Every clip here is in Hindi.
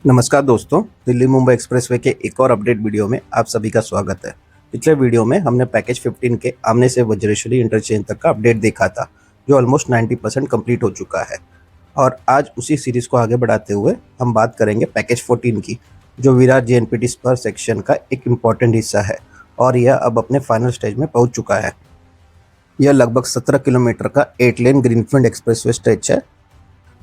नमस्कार दोस्तों, दिल्ली मुंबई एक्सप्रेसवे के एक और अपडेट वीडियो में आप सभी का स्वागत है। पिछले वीडियो में हमने पैकेज 15 के आमने से वज्रेश्वरी इंटरचेंज तक का अपडेट देखा था, जो ऑलमोस्ट 90% कंप्लीट हो चुका है। और आज उसी सीरीज को आगे बढ़ाते हुए हम बात करेंगे पैकेज 14 की, जो विरार JNPT स्पर सेक्शन का एक इम्पॉर्टेंट हिस्सा है और यह अब अपने फाइनल स्टेज में पहुंच चुका है। यह लगभग 17 किलोमीटर का 8 लेन ग्रीनफील्ड एक्सप्रेसवे स्ट्रेच है,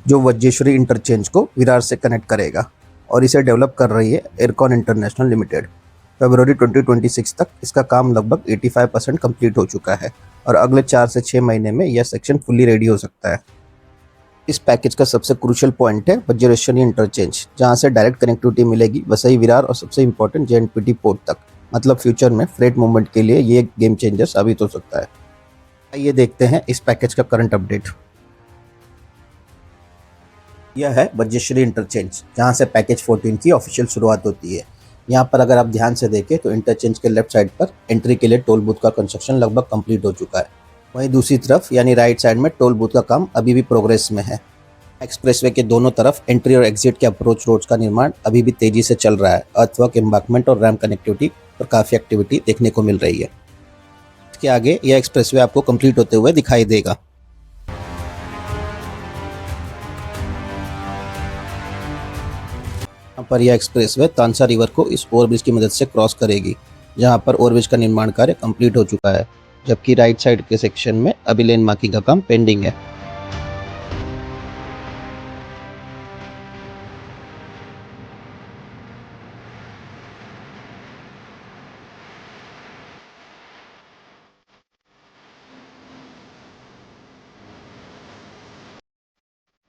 जो वज्रेश्वरी इंटरचेंज को विरार से कनेक्ट करेगा और इसे डेवलप कर रही है एयरकॉन इंटरनेशनल लिमिटेड। फरवरी 2026 तक इसका काम लगभग 85% कंप्लीट हो चुका है और अगले 4 से 6 महीने में यह सेक्शन फुल्ली रेडी हो सकता है। इस पैकेज का सबसे क्रूशियल पॉइंट है वज्रेश्वरी इंटरचेंज, जहां से डायरेक्ट कनेक्टिविटी मिलेगी वसई विरार और सबसे इंपॉर्टेंट JNPT पोर्ट तक। मतलब फ्यूचर में फ्रेट मूवमेंट के लिए ये एक गेम चेंजर साबित हो सकता है। आइए देखते हैं इस पैकेज का करंट अपडेट। यह है वज्रेश्वरी इंटरचेंज, जहां से पैकेज 14 की ऑफिशियल शुरुआत होती है। यहाँ पर अगर आप ध्यान से देखें तो इंटरचेंज के लेफ्ट साइड पर एंट्री के लिए टोल बूथ का कंस्ट्रक्शन लगभग कंप्लीट हो चुका है। वहीं दूसरी तरफ यानी राइट साइड में टोल बूथ का काम अभी भी प्रोग्रेस में है। एक्सप्रेसवे के दोनों तरफ एंट्री और एग्जिट के अप्रोच रोड्स का निर्माण अभी भी तेजी से चल रहा है। अर्थवर्क, एम्बांकमेंट और रैम्प कनेक्टिविटी पर काफ़ी एक्टिविटी देखने को मिल रही है। इसके आगे यह एक्सप्रेसवे आपको कंप्लीट होते हुए दिखाई देगा। यहाँ पर यह एक्सप्रेसवे तानसा रिवर को इस ओवरब्रिज की मदद से क्रॉस करेगी, जहाँ पर ओवरब्रिज का निर्माण कार्य कंप्लीट हो चुका है, जबकि राइट साइड के सेक्शन में अभी लेन मार्किंग का काम पेंडिंग है।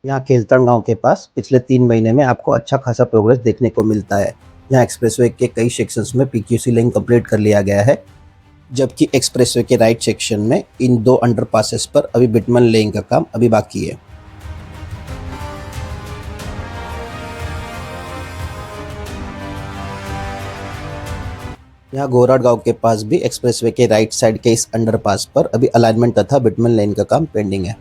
यहाँ खेलतड़ गांव के पास पिछले 3 महीने में आपको अच्छा खासा प्रोग्रेस देखने को मिलता है। यहाँ एक्सप्रेसवे के कई सेक्शंस में PQC लेन कंप्लीट कर लिया गया है, जबकि एक्सप्रेसवे के राइट सेक्शन में इन 2 अंडरपासेस पर अभी बिटमन लेइंग का काम अभी बाकी है। यहाँ गोराड गांव के पास भी एक्सप्रेसवे के राइट साइड के इस अंडरपास पर अभी अलाइनमेंट तथा बिटमन लेन का काम पेंडिंग है।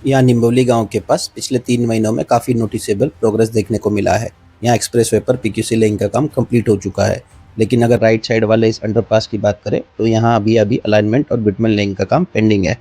यहाँ निम्बोली गांव के पास पिछले 3 महीनों में काफ़ी नोटिसेबल प्रोग्रेस देखने को मिला है। यहाँ एक्सप्रेसवे पर PQC लेइंग का काम कंप्लीट हो चुका है, लेकिन अगर राइट साइड वाले इस अंडरपास की बात करें तो यहाँ अभी अलाइनमेंट और बिटमन लेइंग का काम पेंडिंग है।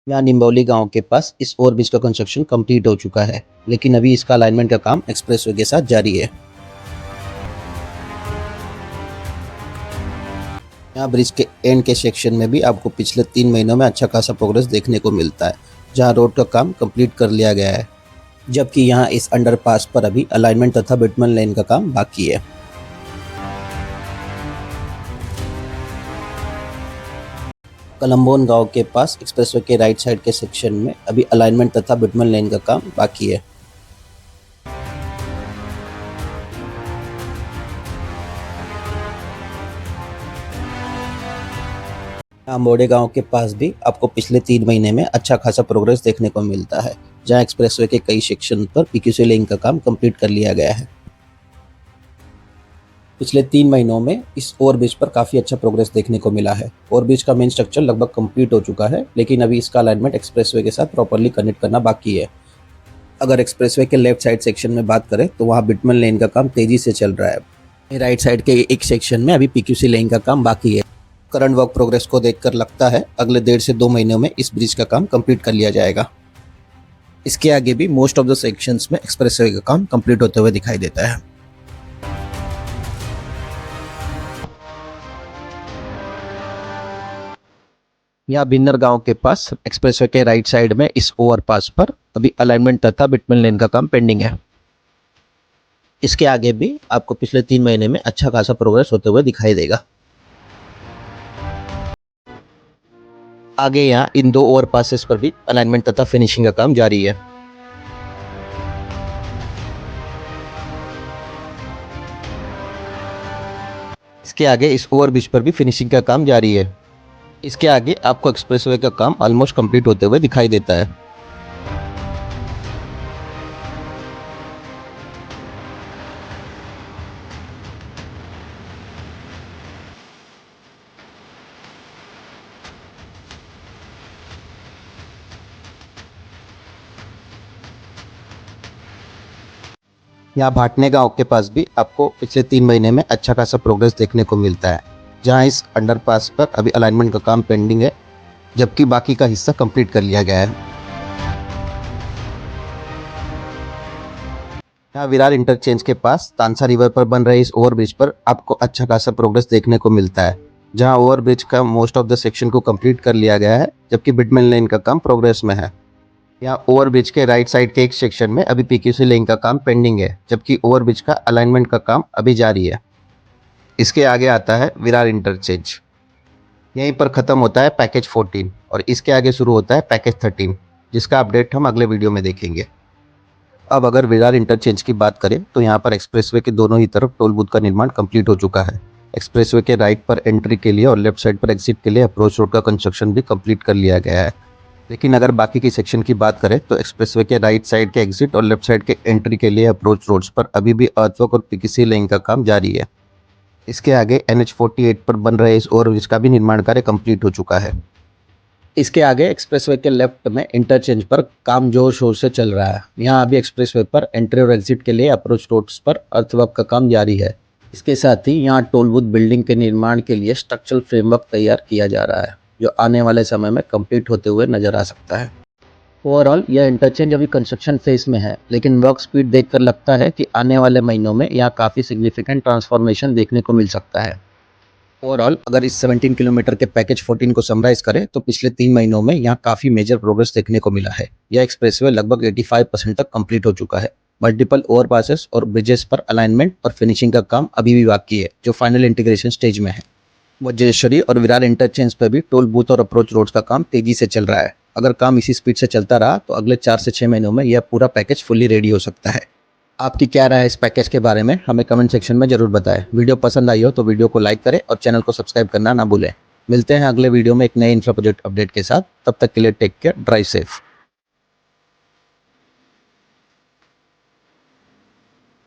यहाँ निम्बोली गांव के पास इस ओवरब्रिज का कंस्ट्रक्शन कंप्लीट हो चुका है, लेकिन अभी इसका अलाइनमेंट का काम एक्सप्रेसवे के साथ जारी है। यहाँ ब्रिज के एंड के सेक्शन में भी आपको पिछले 3 महीनों में अच्छा खासा प्रोग्रेस देखने को मिलता है, जहाँ रोड का काम कंप्लीट कर लिया गया है, जबकि यहाँ इस अंडरपास पर अभी अलाइनमेंट तथा बिटमन लेन का काम बाकी है। कलम्बोन गांव के पास एक्सप्रेसवे के राइट साइड के सेक्शन में अभी अलाइनमेंट तथा बिटमन लेन का काम बाकी है। मोड़े गांव के पास भी आपको पिछले 3 महीने में अच्छा खासा प्रोग्रेस देखने को मिलता है, जहां एक्सप्रेसवे के कई सेक्शन पर PQC लेइंग का काम कंप्लीट कर लिया गया है। पिछले 3 महीनों में इस ओवरब्रिज पर काफ़ी अच्छा प्रोग्रेस देखने को मिला है। ओवरब्रिज का मेन स्ट्रक्चर लगभग कंप्लीट हो चुका है, लेकिन अभी इसका अलाइनमेंट एक्सप्रेसवे के साथ प्रॉपर्ली कनेक्ट करना बाकी है। अगर एक्सप्रेसवे के लेफ्ट साइड सेक्शन में बात करें तो वहाँ बिटमन लेन का काम तेजी से चल रहा है। राइट साइड के एक सेक्शन में अभी PQC लेइंग का काम बाकी है। करंट वर्क प्रोग्रेस को देखकर लगता है अगले 1.5 से 2 महीनों में इस ब्रिज का काम कंप्लीट कर लिया जाएगा। इसके आगे भी मोस्ट ऑफ द सेक्शंस में एक्सप्रेसवे का काम कंप्लीट होते हुए दिखाई देता है। यहाँ भिन्नर गांव के पास एक्सप्रेसवे के राइट साइड में इस ओवरपास पर अभी अलाइनमेंट तथा बिटमन लेन का काम पेंडिंग है। इसके आगे भी आपको पिछले 3 महीने में अच्छा खासा प्रोग्रेस होते हुए दिखाई देगा। आगे यहाँ इन 2 ओवरपासेस पर भी अलाइनमेंट तथा फिनिशिंग का काम जारी है। इसके आगे इस ओवरब्रिज पर भी फिनिशिंग का काम जारी है। इसके आगे आपको एक्सप्रेसवे का काम ऑलमोस्ट कंप्लीट होते हुए दिखाई देता है। यहाँ भाटने गांव के पास भी आपको पिछले 3 महीने में अच्छा खासा प्रोग्रेस देखने को मिलता है, जहाँ इस अंडरपास पर अभी अलाइनमेंट का काम पेंडिंग है, जबकि बाकी का हिस्सा कंप्लीट कर लिया गया है। यहाँ विरार इंटरचेंज के पास तानसा रिवर पर बन रहे इस ओवरब्रिज पर आपको अच्छा खासा प्रोग्रेस देखने को मिलता है, जहाँ ओवरब्रिज का मोस्ट ऑफ द सेक्शन को कंप्लीट कर लिया गया है, जबकि बिटमेन लेन का काम प्रोग्रेस में है। यहाँ ओवरब्रिज के राइट साइड के एक सेक्शन में अभी पीक्यूसी लेन का काम पेंडिंग है, जबकि ओवरब्रिज का अलाइनमेंट का काम अभी जारी है। इसके आगे आता है विरार इंटरचेंज। यहीं पर ख़त्म होता है पैकेज 14 और इसके आगे शुरू होता है पैकेज 13, जिसका अपडेट हम अगले वीडियो में देखेंगे। अब अगर विरार इंटरचेंज की बात करें तो यहाँ पर एक्सप्रेसवे के दोनों ही तरफ टोल बूथ का निर्माण कंप्लीट हो चुका है। एक्सप्रेसवे के राइट पर एंट्री के लिए और लेफ्ट साइड पर एग्जिट के लिए अप्रोच रोड का कंस्ट्रक्शन भी कंप्लीट कर लिया गया है। लेकिन अगर बाकी की सेक्शन की बात करें तो एक्सप्रेसवे के राइट साइड के एग्जिट और लेफ्ट साइड के एंट्री के लिए अप्रोच रोड्स पर अभी भी अर्थवर्क और पीक्यूसी लेन का काम जारी है। इसके आगे NH48 पर बन रहे इस ओवरब्रिज का भी निर्माण कार्य कंप्लीट हो चुका है। इसके आगे एक्सप्रेसवे के लेफ्ट में इंटरचेंज पर काम जोर शोर से चल रहा है। यहाँ अभी एक्सप्रेसवे पर एंट्री और एग्जिट के लिए अप्रोच रोड्स पर अर्थवर्क का काम जारी है। इसके साथ ही यहाँ टोल बूथ बिल्डिंग के निर्माण के लिए स्ट्रक्चरल फ्रेमवर्क तैयार किया जा रहा है, जो आने वाले समय में कंप्लीट होते हुए नजर आ सकता है। ओवरऑल यह इंटरचेंज अभी कंस्ट्रक्शन फेज में है, लेकिन वर्क स्पीड देखकर लगता है कि आने वाले महीनों में यहाँ काफ़ी सिग्निफिकेंट ट्रांसफॉर्मेशन देखने को मिल सकता है। ओवरऑल अगर इस 17 किलोमीटर के पैकेज 14 को समराइज करें तो पिछले 3 महीनों में यहाँ काफ़ी मेजर प्रोग्रेस देखने को मिला है। यह एक्सप्रेसवे लगभग 85% तक कंप्लीट हो चुका है। मल्टीपल ओवरपासेस और ब्रिजेस पर अलाइनमेंट और फिनिशिंग का काम अभी भी बाकी है, जो फाइनल इंटीग्रेशन स्टेज में है। वज्रेश्वरी और विरार इंटरचेंज पर भी टोल बूथ और अप्रोच रोड्स का काम तेजी से चल रहा है। अगर काम इसी स्पीड से चलता रहा तो अगले 4 से 6 महीनों में यह पूरा पैकेज फुल्ली रेडी हो सकता है। आपकी क्या राय है इस पैकेज के बारे में, हमें कमेंट सेक्शन में जरूर बताएं। वीडियो पसंद आई हो तो वीडियो को लाइक करें और चैनल को सब्सक्राइब करना ना भूलें। मिलते हैं अगले वीडियो में एक नए इंफ्रा प्रोजेक्ट अपडेट के साथ। तब तक के लिए टेक केयर, ड्राइव सेफ।